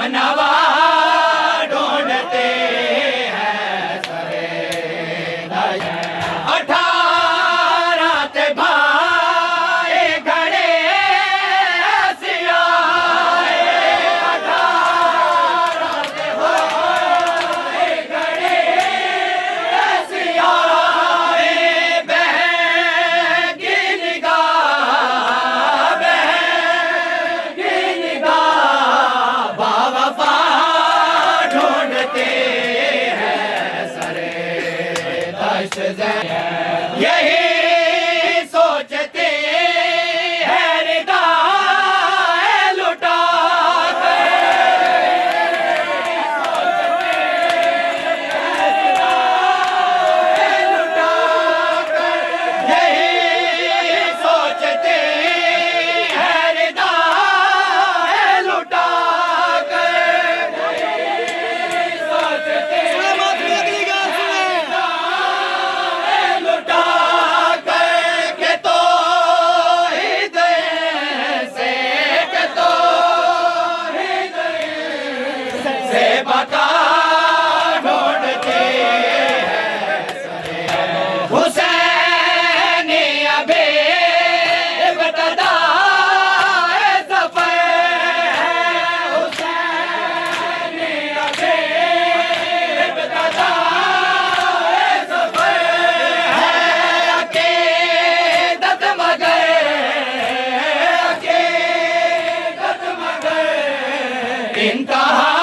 नवा ढूंढते हैं सरे अठारह ते भाई घड़े सियाए, अठारह ते भाई घड़े सियाए। बहन की निगाह, बहन की निगाह बावफा ढूंढते हैं सरे दश्त। यही सोचते हैं रिदाए लुटा कर, यही सोचते हैं रिदाए लुटा कर, सोचते लुटा कर के तो हृदय से, के तो हृदय से बका ढूंढते हैं सरे हुसैन अबे बतदा सफर है, हुसैन अबे बतदा सफर है। अकीदत मगर, अकीदत मगर इंतहा